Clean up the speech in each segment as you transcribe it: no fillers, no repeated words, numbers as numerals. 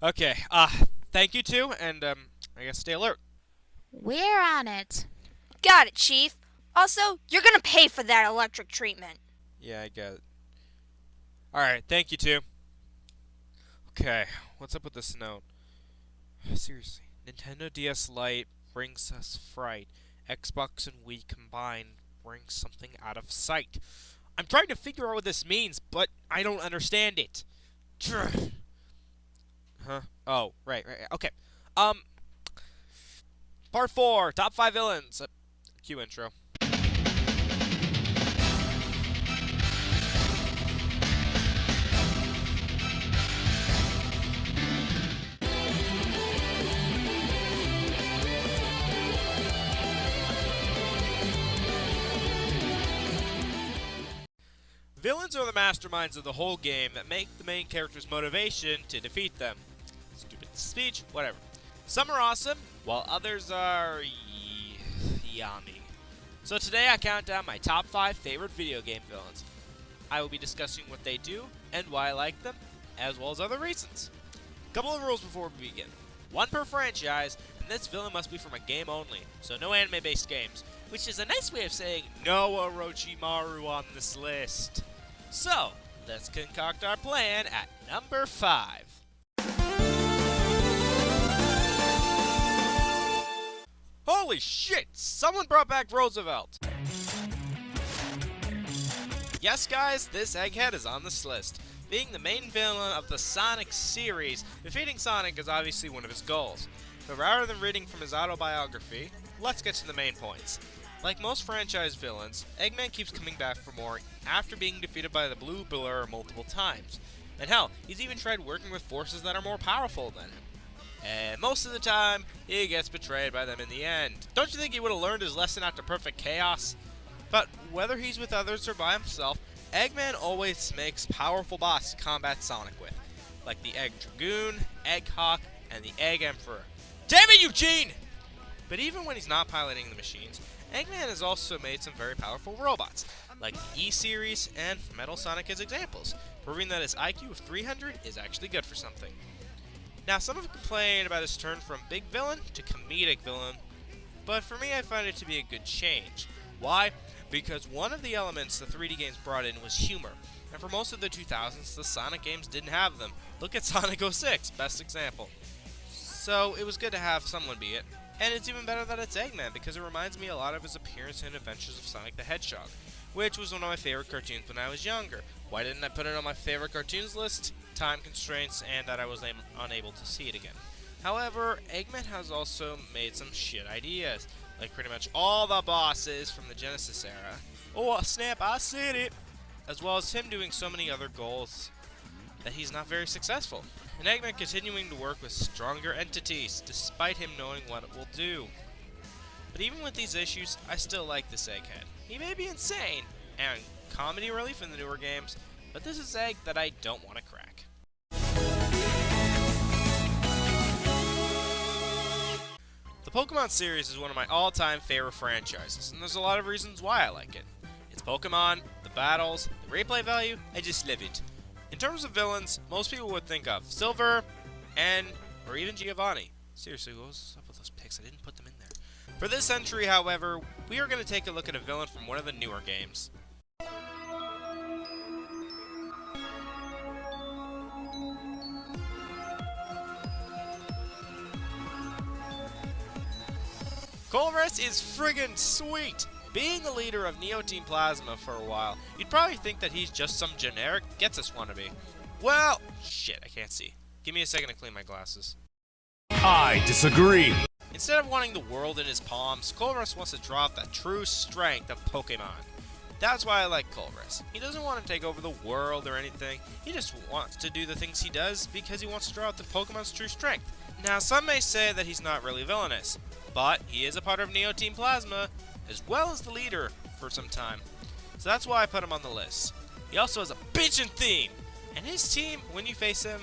Okay, thank you two, and, I guess stay alert. We're on it. Got it, Chief. Also, you're gonna pay for that electric treatment. Yeah, I get it. Alright, thank you two. Okay, what's up with this note? Seriously, Nintendo DS Lite brings us fright. Xbox and Wii combined brings something out of sight. I'm trying to figure out what this means, but I don't understand it. Huh? Oh, right. Okay. Part 4, top 5 villains. Cue intro. Villains are the masterminds of the whole game that make the main character's motivation to defeat them. Stupid speech, whatever. Some are awesome, while others are yummy. So today I count down my top 5 favorite video game villains. I will be discussing what they do and why I like them, as well as other reasons. Couple of rules before we begin. One per franchise, and this villain must be from a game only, so no anime-based games, which is a nice way of saying no Orochimaru on this list. So, let's concoct our plan at number 5. Holy shit! Someone brought back Roosevelt! Yes guys, this egghead is on this list. Being the main villain of the Sonic series, defeating Sonic is obviously one of his goals. But rather than reading from his autobiography, let's get to the main points. Like most franchise villains, Eggman keeps coming back for more after being defeated by the Blue Blur multiple times. And hell, he's even tried working with forces that are more powerful than him. And most of the time, he gets betrayed by them in the end. Don't you think he would have learned his lesson after Perfect Chaos? But whether he's with others or by himself, Eggman always makes powerful bosses to combat Sonic with. Like the Egg Dragoon, Egg Hawk, and the Egg Emperor. Damn it, Eugene! But even when he's not piloting the machines, Eggman has also made some very powerful robots, like the E-Series and Metal Sonic as examples, proving that his IQ of 300 is actually good for something. Now, some have complained about his turn from big villain to comedic villain, but for me I find it to be a good change. Why? Because one of the elements the 3D games brought in was humor, and for most of the 2000s the Sonic games didn't have them. Look at Sonic 06, best example. So it was good to have someone be it. And it's even better that it's Eggman, because it reminds me a lot of his appearance in Adventures of Sonic the Hedgehog, which was one of my favorite cartoons when I was younger. Why didn't I put it on my favorite cartoons list? Time constraints, and that I was unable to see it again. However, Eggman has also made some shit ideas, like pretty much all the bosses from the Genesis era. Oh snap, I said it! As well as him doing so many other goals that he's not very successful. And Eggman continuing to work with stronger entities, despite him knowing what it will do. But even with these issues, I still like this egghead. He may be insane, and comedy relief in the newer games, but this is egg that I don't want to crack. The Pokemon series is one of my all-time favorite franchises, and there's a lot of reasons why I like it. It's Pokemon, the battles, the replay value, I just love it. In terms of villains, most people would think of Silver, or even Giovanni. Seriously, what was up with those picks? I didn't put them in there. For this entry, however, we are going to take a look at a villain from one of the newer games. Colress is friggin' sweet! Being a leader of Neo Team Plasma for a while, you'd probably think that he's just some generic Getsus wannabe. Well, shit, I can't see. Give me a second to clean my glasses. I disagree. Instead of wanting the world in his palms, Colress wants to draw out the true strength of Pokemon. That's why I like Colress. He doesn't want to take over the world or anything, he just wants to do the things he does because he wants to draw out the Pokemon's true strength. Now, some may say that he's not really villainous, but he is a part of Neo Team Plasma, as well as the leader for some time. So that's why I put him on the list. He also has a bitchin' theme, and his team, when you face him,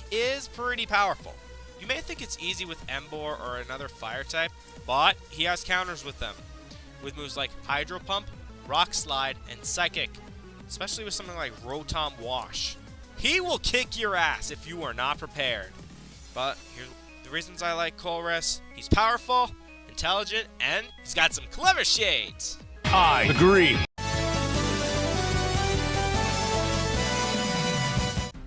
is pretty powerful. You may think it's easy with Emboar or another fire type, but he has counters with them, with moves like Hydro Pump, Rock Slide, and Psychic, especially with something like Rotom Wash. He will kick your ass if you are not prepared. But here's the reasons I like Colress. He's powerful, intelligent, and he's got some clever shades. I agree.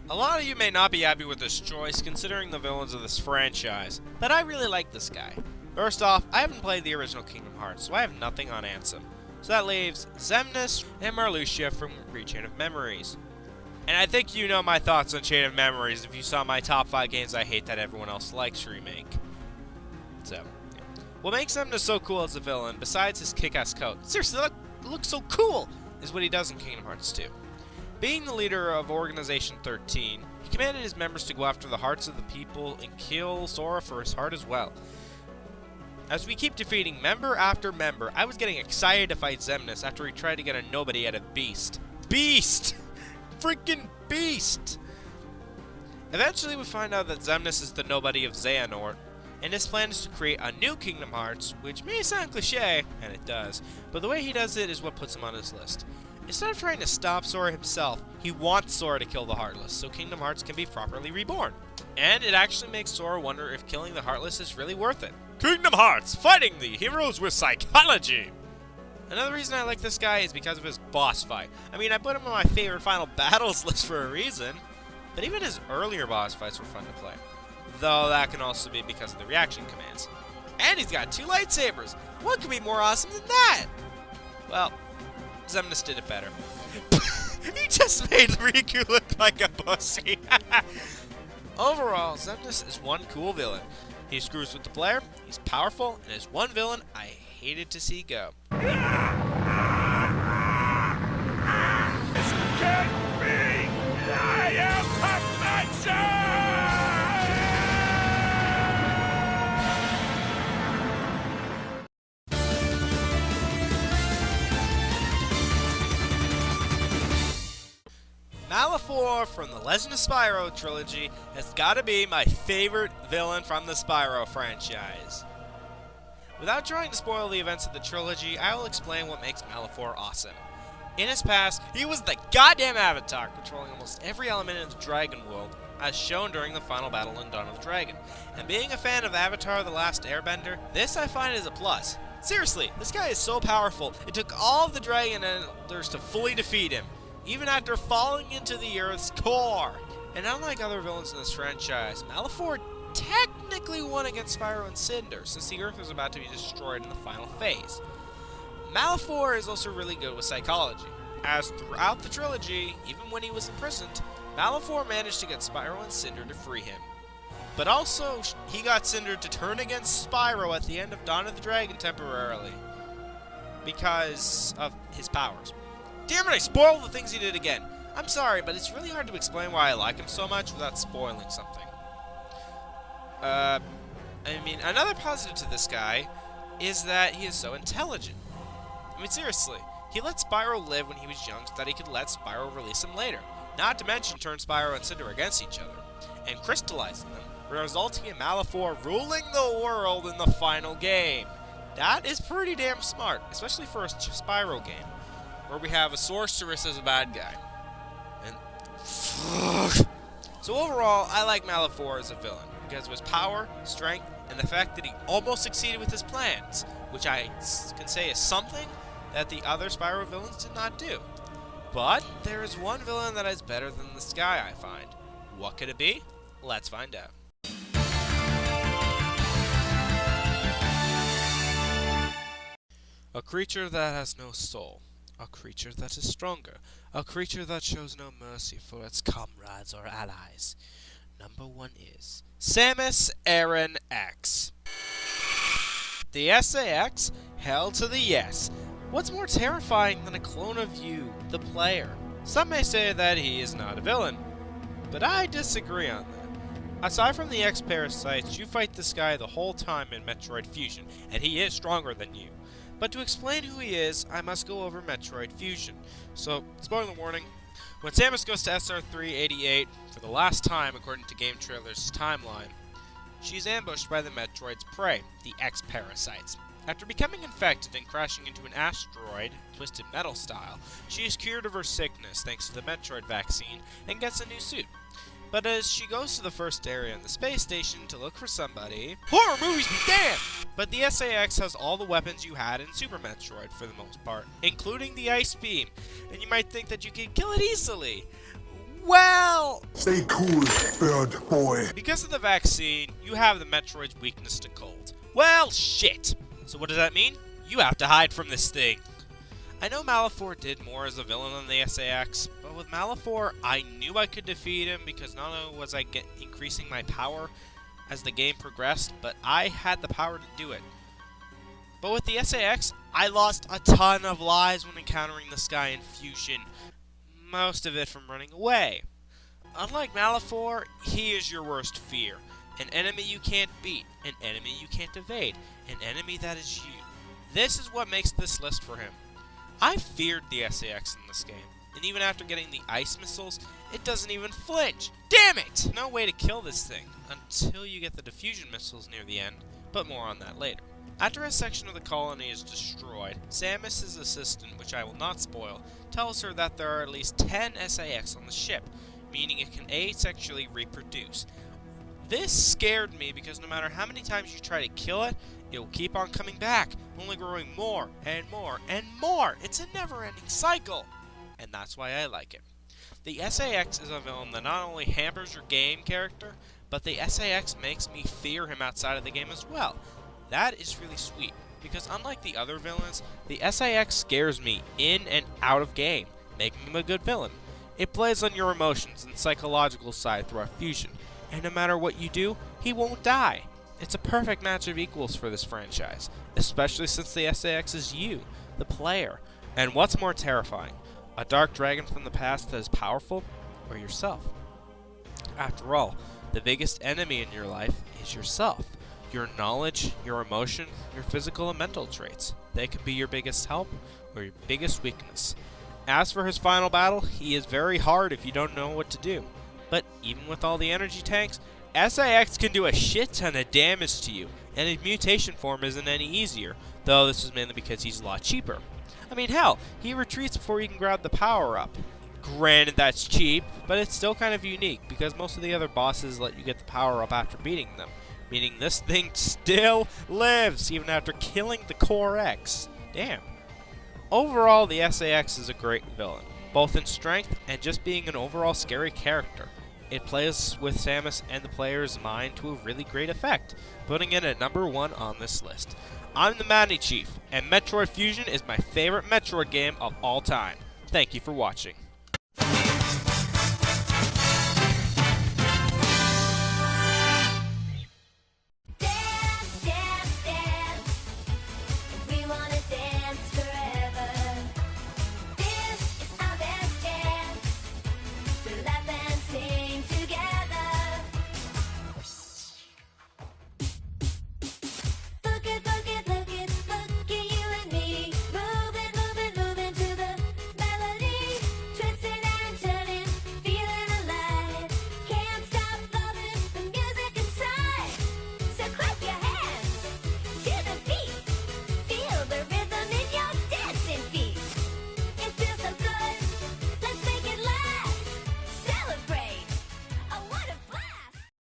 A lot of you may not be happy with this choice, considering the villains of this franchise, but I really like this guy. First off, I haven't played the original Kingdom Hearts, so I have nothing on Ansem. So that leaves Xemnas and Marluxia from Chain of Memories. And I think you know my thoughts on Chain of Memories if you saw my top 5 games I hate that everyone else likes remake. So, yeah. What makes Xemnas so cool as a villain, besides his kick-ass coat, seriously, looks so cool, is what he does in Kingdom Hearts 2. Being the leader of Organization 13, he commanded his members to go after the hearts of the people and kill Sora for his heart as well. As we keep defeating member after member, I was getting excited to fight Xemnas after he tried to get a nobody out of Beast. Beast! Freaking Beast! Eventually we find out that Xemnas is the nobody of Xehanort, and his plan is to create a new Kingdom Hearts, which may sound cliche, and it does, but the way he does it is what puts him on his list. Instead of trying to stop Sora himself, he wants Sora to kill the Heartless, so Kingdom Hearts can be properly reborn. And it actually makes Sora wonder if killing the Heartless is really worth it. Kingdom Hearts, fighting the heroes with psychology! Another reason I like this guy is because of his boss fight. I mean, I put him on my favorite final battles list for a reason, but even his earlier boss fights were fun to play. Though that can also be because of the reaction commands. And he's got 2 lightsabers! What could be more awesome than that? Well, Xemnas did it better. He just made Riku look like a pussy. Overall, Xemnas is one cool villain. He screws with the player, he's powerful, and is one villain I hated to see go. This can't be! I am perfection! Malefor from the Legend of Spyro trilogy has gotta be my favorite villain from the Spyro franchise. Without trying to spoil the events of the trilogy, I will explain what makes Malefor awesome. In his past, he was the goddamn Avatar, controlling almost every element in the Dragon world, as shown during the final battle in Dawn of the Dragon. And being a fan of Avatar The Last Airbender, this I find is a plus. Seriously, this guy is so powerful, it took all of the Dragon Elders to fully defeat him, even after falling into the Earth's core. And unlike other villains in this franchise, Malefor technically won against Spyro and Cinder, since the Earth was about to be destroyed in the final phase. Malefor is also really good with psychology, as throughout the trilogy, even when he was imprisoned, Malefor managed to get Spyro and Cinder to free him. But also, he got Cinder to turn against Spyro at the end of Dawn of the Dragon temporarily, because of his powers. Damn it, I spoiled the things he did again. I'm sorry, but it's really hard to explain why I like him so much without spoiling something. I mean, another positive to this guy is that he is so intelligent. I mean, seriously, he let Spyro live when he was young so that he could let Spyro release him later. Not to mention turn Spyro and Cinder against each other, and crystallizing them, resulting in Malefor ruling the world in the final game. That is pretty damn smart, especially for a Spyro game, where we have a sorceress as a bad guy. And so overall, I like Malefor as a villain, because of his power, strength, and the fact that he almost succeeded with his plans, which I can say is something that the other Spyro villains did not do. But there is one villain that is better than this guy, I find. What could it be? Let's find out. A creature that has no soul. A creature that is stronger. A creature that shows no mercy for its comrades or allies. Number 1 is Samus Aran X. The SAX? Hell to the yes. What's more terrifying than a clone of you, the player? Some may say that he is not a villain, but I disagree on that. Aside from the X-Parasites, you fight this guy the whole time in Metroid Fusion, and he is stronger than you. But to explain who he is, I must go over Metroid Fusion. So, spoiler warning, when Samus goes to SR388 for the last time according to Game Trailer's timeline, she's ambushed by the Metroid's prey, the X-Parasites. After becoming infected and crashing into an asteroid, Twisted Metal style, she is cured of her sickness thanks to the Metroid vaccine and gets a new suit. But as she goes to the first area in the space station to look for somebody, horror movies be damned! But the SAX has all the weapons you had in Super Metroid for the most part, including the Ice Beam, and you might think that you can kill it easily. Well, stay cool, bird boy. Because of the vaccine, you have the Metroid's weakness to cold. Well, shit! So what does that mean? You have to hide from this thing. I know Malifor did more as a villain than the SAX, but with Malifor, I knew I could defeat him because not only was I increasing my power as the game progressed, but I had the power to do it. But with the SAX, I lost a ton of lives when encountering the Sky Infusion, most of it from running away. Unlike Malifor, he is your worst fear. An enemy you can't beat, an enemy you can't evade, an enemy that is you. This is what makes this list for him. I feared the SAX in this game, and even after getting the ice missiles, it doesn't even flinch. Damn it! No way to kill this thing, until you get the diffusion missiles near the end, but more on that later. After a section of the colony is destroyed, Samus's assistant, which I will not spoil, tells her that there are at least 10 SAX on the ship, meaning it can asexually reproduce. This scared me because no matter how many times you try to kill it, it will keep on coming back, only growing more and more and more. It's a never-ending cycle, and that's why I like it. The SAX is a villain that not only hampers your game character, but the SAX makes me fear him outside of the game as well. That is really sweet, because unlike the other villains, the SAX scares me in and out of game, making him a good villain. It plays on your emotions and psychological side throughout Fusion, and no matter what you do, he won't die. It's a perfect match of equals for this franchise, especially since the SAX is you, the player. And what's more terrifying, a dark dragon from the past that is powerful, or yourself? After all, the biggest enemy in your life is yourself. Your knowledge, your emotion, your physical and mental traits. They can be your biggest help or your biggest weakness. As for his final battle, he is very hard if you don't know what to do. But even with all the energy tanks, SAX can do a shit ton of damage to you, and his mutation form isn't any easier, though this is mainly because he's a lot cheaper. I mean, hell, he retreats before you can grab the power-up. Granted, that's cheap, but it's still kind of unique, because most of the other bosses let you get the power-up after beating them, meaning this thing still lives, even after killing the Core X. Damn. Overall, the SAX is a great villain, both in strength and just being an overall scary character. It plays with Samus and the player's mind to a really great effect, putting it at number 1 on this list. I'm the Manny Chief, and Metroid Fusion is my favorite Metroid game of all time. Thank you for watching.